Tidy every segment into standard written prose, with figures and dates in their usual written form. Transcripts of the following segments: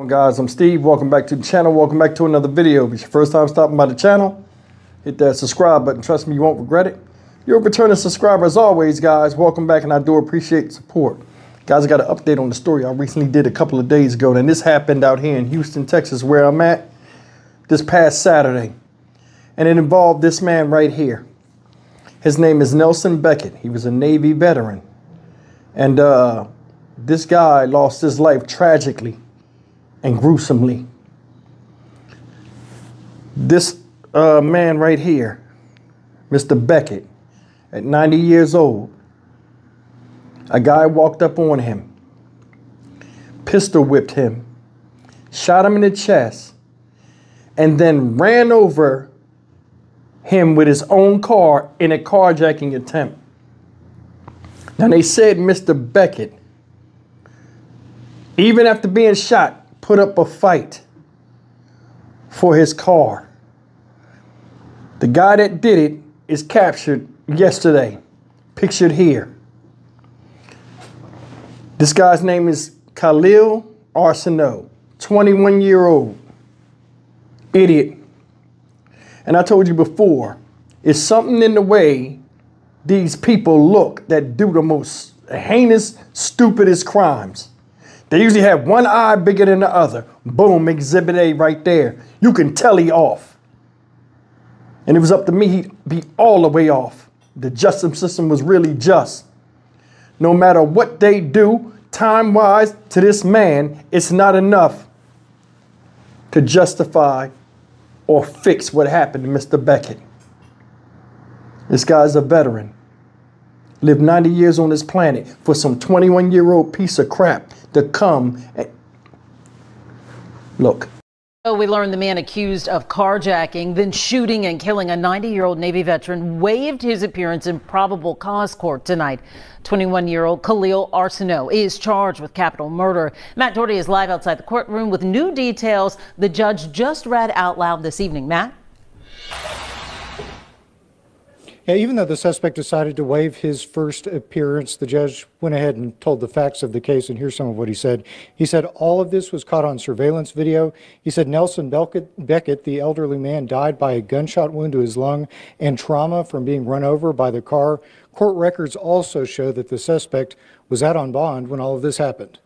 Guys, I'm Steve. Welcome back to the channel. Welcome back to another video. If it's your first time stopping by the channel, hit that subscribe button. Trust me, you won't regret it. You're a returning subscriber as always, guys. Welcome back, and I do appreciate the support. Guys, I got an update on the story I recently did a couple of days ago, and this happened out here in Houston, Texas, where I'm at this past Saturday. And it involved this man right here. His name is Nelson Beckett. He was a Navy veteran. And this guy lost his life tragically and gruesomely. This man right here, Mr. Beckett, at 90 years old, a guy walked up on him, pistol whipped him, shot him in the chest, and then ran over him with his own car in a carjacking attempt. Now they said Mr. Beckett, even after being shot, put up a fight for his car. The guy that did it is captured yesterday, pictured here. This guy's name is Khalil Arsenault, 21-year-old idiot. And I told you before, it's something in the way these people look that do the most heinous, stupidest crimes. They usually have one eye bigger than the other. Boom, Exhibit A right there. You can tell he off. And it was up to me, he'd be all the way off. The justice system was really just. No matter what they do, time-wise, to this man, it's not enough to justify or fix what happened to Mr. Beckett. This guy's a veteran. Lived 90 years on this planet for some 21-year-old piece of crap to come and look. We learned the man accused of carjacking, then shooting and killing a 90-year-old Navy veteran waived his appearance in probable cause court tonight. 21-year-old Khalil Arsenault is charged with capital murder. Matt Doherty is live outside the courtroom with new details the judge just read out loud this evening. Matt? Yeah, even though the suspect decided to waive his first appearance, the judge went ahead and told the facts of the case, and here's some of what he said. He said all of this was caught on surveillance video. He said Nelson Beckett, the elderly man, died by a gunshot wound to his lung and trauma from being run over by the car. Court records also show that the suspect was out on bond when all of this happened.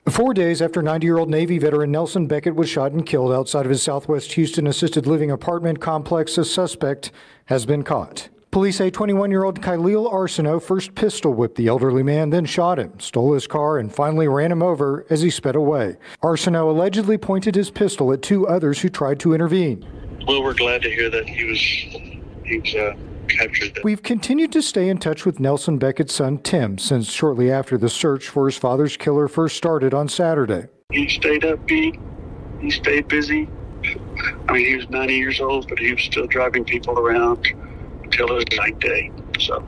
4 days after 90-year-old Navy veteran Nelson Beckett was shot and killed outside of his Southwest Houston assisted living apartment complex, a suspect has been caught. Police say 21-year-old Khalil Arsenault first pistol whipped the elderly man, then shot him, stole his car, and finally ran him over as he sped away. Arsenault allegedly pointed his pistol at two others who tried to intervene. Well, we're glad to hear that he was captured. We've continued to stay in touch with Nelson Beckett's son, Tim, since shortly after the search for his father's killer first started on Saturday. He stayed upbeat. He stayed busy. I mean, he was 90 years old, but he was still driving people around until his night day. So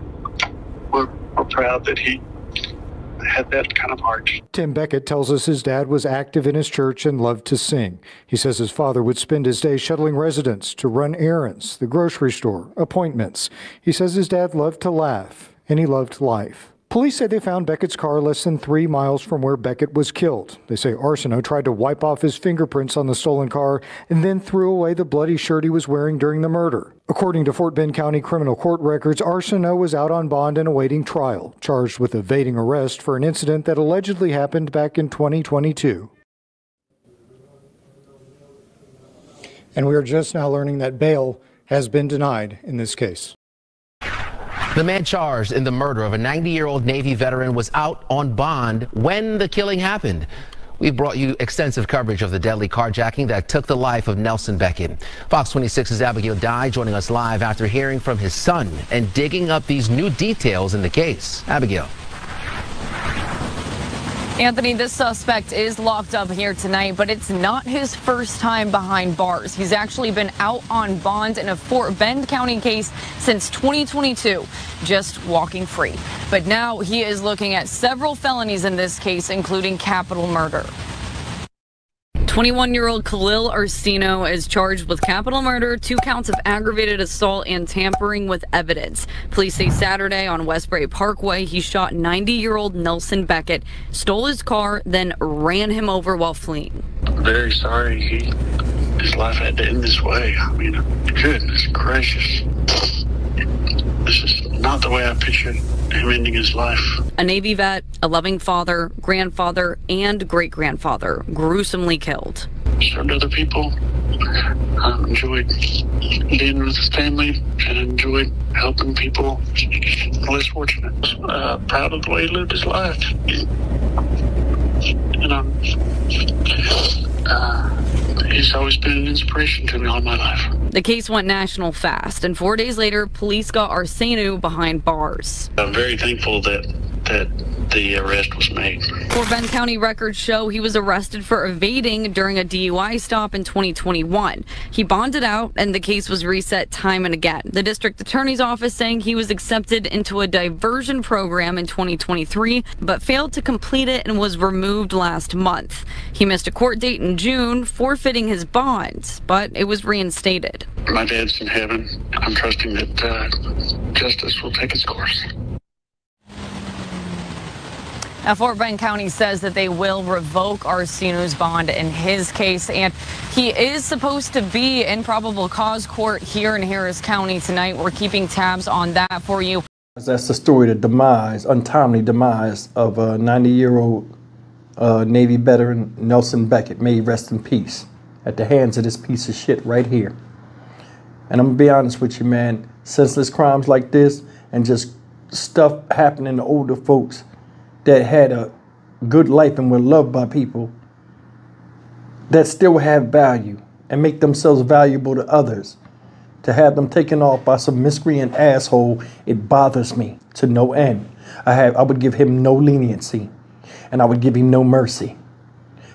we're proud that he had that kind of heart. Tim Beckett tells us his dad was active in his church and loved to sing. He says his father would spend his day shuttling residents to run errands, the grocery store, appointments. He says his dad loved to laugh and he loved life. Police say they found Beckett's car less than 3 miles from where Beckett was killed. They say Arsenault tried to wipe off his fingerprints on the stolen car and then threw away the bloody shirt he was wearing during the murder. According to Fort Bend County criminal court records, Arsenault was out on bond and awaiting trial, charged with evading arrest for an incident that allegedly happened back in 2022. And we are just now learning that bail has been denied in this case. The man charged in the murder of a 90-year-old Navy veteran was out on bond when the killing happened. We've brought you extensive coverage of the deadly carjacking that took the life of Nelson Beckett. Fox 26's Abigail Dye joining us live after hearing from his son and digging up these new details in the case. Abigail. Anthony, this suspect is locked up here tonight, but it's not his first time behind bars. He's actually been out on bond in a Fort Bend County case since 2022, just walking free. But now he is looking at several felonies in this case, including capital murder. 21-year-old Khalil Arsenault is charged with capital murder, 2 counts of aggravated assault, and tampering with evidence. Police say Saturday on Westbury Parkway, he shot 90-year-old Nelson Beckett, stole his car, then ran him over while fleeing. very sorry his life had to end this way. I mean, goodness gracious. This is not the way I pictured him ending his life. A Navy vet, a loving father, grandfather, and great-grandfather gruesomely killed. Served other people. I enjoyed being with his family and enjoyed helping people less fortunate. Proud of the way he lived his life. And he's always been an inspiration to me all my life. The case went national fast, and 4 days later, police got Arsenault behind bars. I'm very thankful that the arrest was made. Fort Bend County records show he was arrested for evading during a DUI stop in 2021. He bonded out, and the case was reset time and again. The district attorney's office saying he was accepted into a diversion program in 2023, but failed to complete it and was removed last month. He missed a court date in June, forfeiting his bond, but it was reinstated. My dad's in heaven. I'm trusting that justice will take its course. Now, Fort Bend County says that they will revoke Arsenault's bond in his case, and he is supposed to be in probable cause court here in Harris County tonight. We're keeping tabs on that for you. That's the story, the demise, untimely demise of a 90-year-old Navy veteran, Nelson Beckett. May he rest in peace at the hands of this piece of shit right here. And I'm gonna be honest with you, man, senseless crimes like this and just stuff happening to older folks that had a good life and were loved by people that still have value and make themselves valuable to others. To have them taken off by some miscreant asshole, it bothers me to no end. I would give him no leniency, and I would give him no mercy.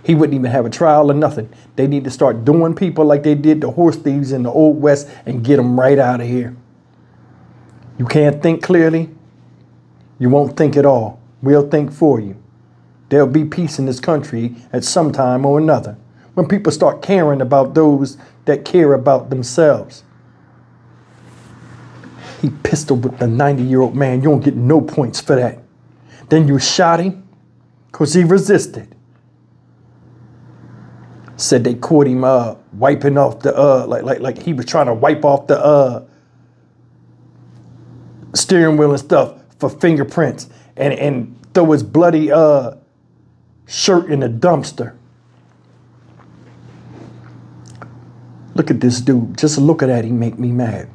He wouldn't even have a trial or nothing. They need to start doing people like they did the horse thieves in the Old West and get them right out of here. You can't think clearly, you won't think at all. We'll think for you. There'll be peace in this country at some time or another when people start caring about those that care about themselves. He pistol whipped a 90-year-old man. You don't get no points for that. Then you shot him because he resisted. Said they caught him wiping off the like he was trying to wipe off the steering wheel and stuff for fingerprints. And throw his bloody shirt in a dumpster. Look at this dude. Just looking at him make me mad.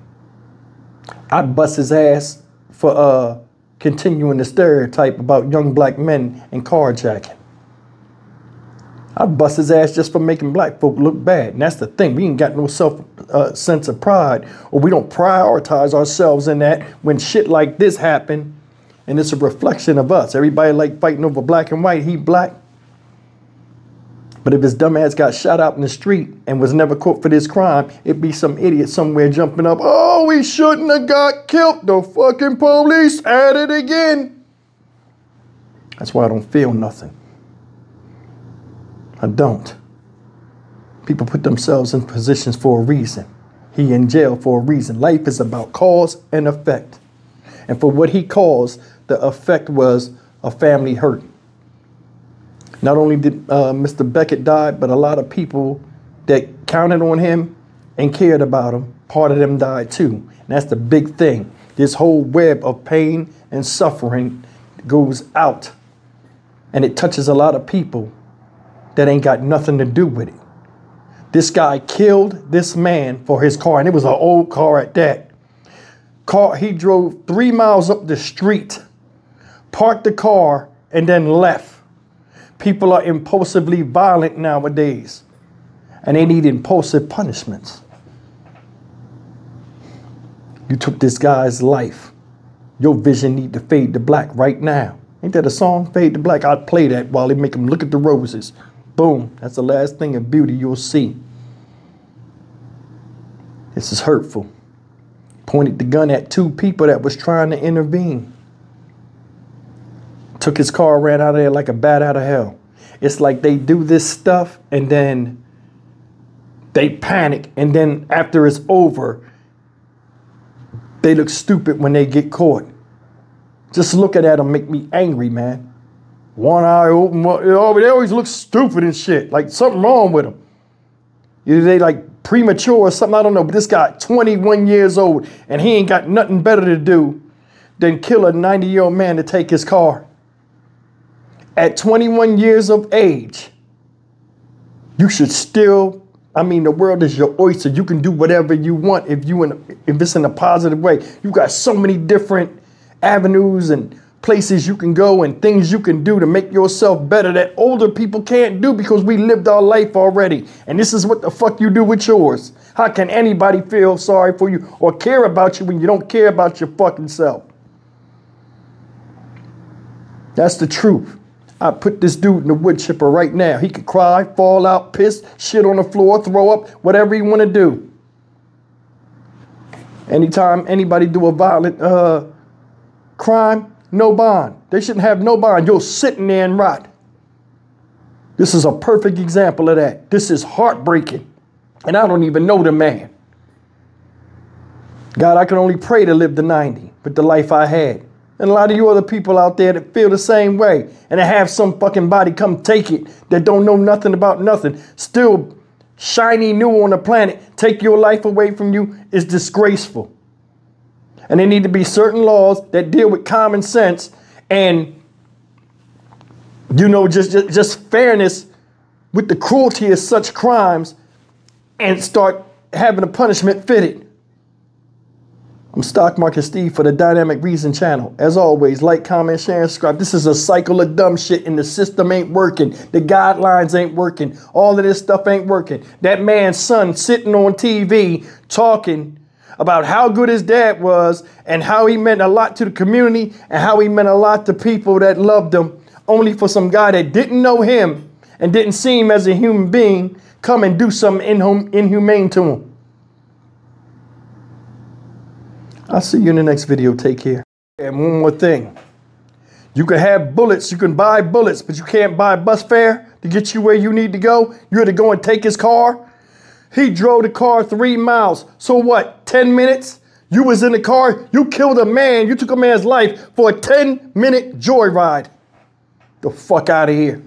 I'd bust his ass for continuing the stereotype about young black men and carjacking. I'd bust his ass just for making black folk look bad. And that's the thing. We ain't got no sense of pride, or we don't prioritize ourselves in that when shit like this happen. And it's a reflection of us. Everybody like fighting over black and white. He black. But if his dumb ass got shot out in the street and was never caught for this crime, it'd be some idiot somewhere jumping up. Oh, we shouldn't have got killed. The fucking police at it again. That's why I don't feel nothing. I don't. People put themselves in positions for a reason. He in jail for a reason. Life is about cause and effect. And for what he caused, the effect was a family hurt. Not only did Mr. Beckett die, but a lot of people that counted on him and cared about him, part of them died too. And that's the big thing. This whole web of pain and suffering goes out. And it touches a lot of people that ain't got nothing to do with it. This guy killed this man for his car, and it was an old car at that. He drove 3 miles up the street, parked the car, and then left. People are impulsively violent nowadays, and they need impulsive punishments. You took this guy's life. Your vision need to fade to black right now. Ain't that a song, Fade to Black? I'd play that while they make them look at the roses. Boom, that's the last thing of beauty you'll see. This is hurtful. Pointed the gun at 2 people that was trying to intervene. Took his car, ran out of there like a bat out of hell. It's like they do this stuff and then they panic, and then after it's over, they look stupid when they get caught. Just looking at them make me angry, man. one eye open. They always look stupid and shit. Like something wrong with them. Either they like premature or something, I don't know. But this guy, 21 years old, and he ain't got nothing better to do than kill a 90-year-old man to take his car. At 21 years of age, you should still, I mean, the world is your oyster. You can do whatever you want if it's in a positive way. You got so many different avenues and places you can go and things you can do to make yourself better that older people can't do because we lived our life already. And this is what the fuck you do with yours. How can anybody feel sorry for you or care about you when you don't care about your fucking self? That's the truth. I put this dude in the wood chipper right now. He could cry, fall out, piss, shit on the floor, throw up, whatever he want to do. Anytime anybody do a violent crime, no bond. They shouldn't have no bond. You're sitting there and rot. This is a perfect example of that. This is heartbreaking. And I don't even know the man. God, I can only pray to live to 90 with the life I had. And a lot of you other people out there that feel the same way and that have some fucking body come take it that don't know nothing about nothing, still shiny new on the planet, take your life away from you is disgraceful. And there need to be certain laws that deal with common sense and, you know, just fairness with the cruelty of such crimes and start having a punishment fitted. I'm Stock Market Steve for the Dynamic Reason channel. As always, like, comment, share, and subscribe. This is a cycle of dumb shit and the system ain't working. The guidelines ain't working. All of this stuff ain't working. That man's son sitting on TV talking about how good his dad was and how he meant a lot to the community and how he meant a lot to people that loved him, only for some guy that didn't know him and didn't see him as a human being come and do something inhumane to him. I'll see you in the next video. Take care. And one more thing. You can have bullets, you can buy bullets, but you can't buy bus fare to get you where you need to go. You had to go and take his car. He drove the car 3 miles. So what, 10 minutes? You was in the car, you killed a man, you took a man's life for a 10-minute joyride. The fuck out of here.